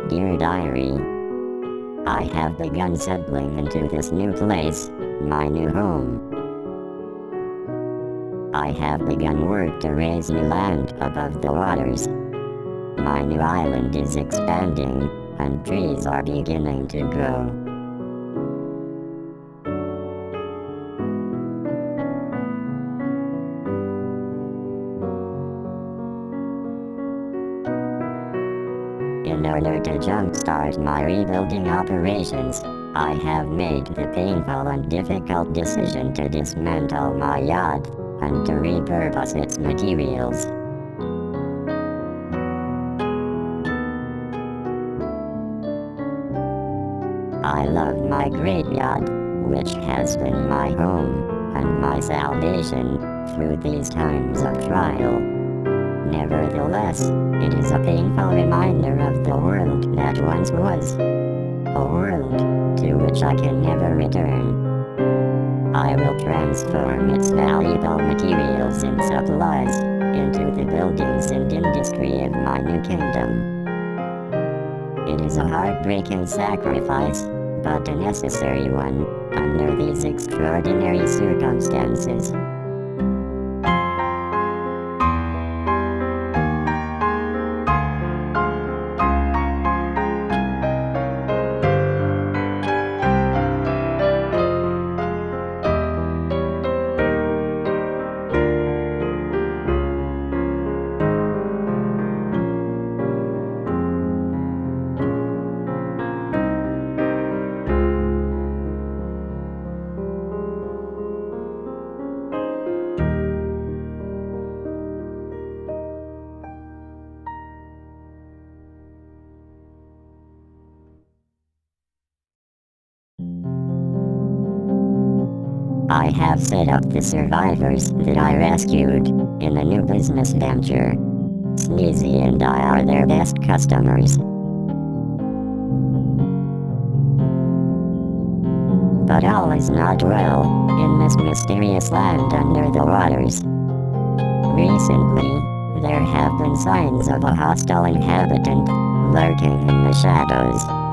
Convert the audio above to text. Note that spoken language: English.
Dear Diary, I have begun settling into this new place, my new home. I have begun work to raise new land above the waters. My new island is expanding, and trees are beginning to grow. In order to jumpstart my rebuilding operations, I have made the painful and difficult decision to dismantle my yacht and to repurpose its materials. I love my great yacht, which has been my home and my salvation through these times of trial. Nevertheless, it is a painful reminder of the world that once was, a world to which I can never return. I will transform its valuable materials and supplies into the buildings and industry of my new kingdom. It is a heartbreaking sacrifice, but a necessary one under these extraordinary circumstances. I have set up the survivors that I rescued in a new business venture. Sneezy and I are their best customers. But all is not well in this mysterious land under the waters. Recently, there have been signs of a hostile inhabitant lurking in the shadows.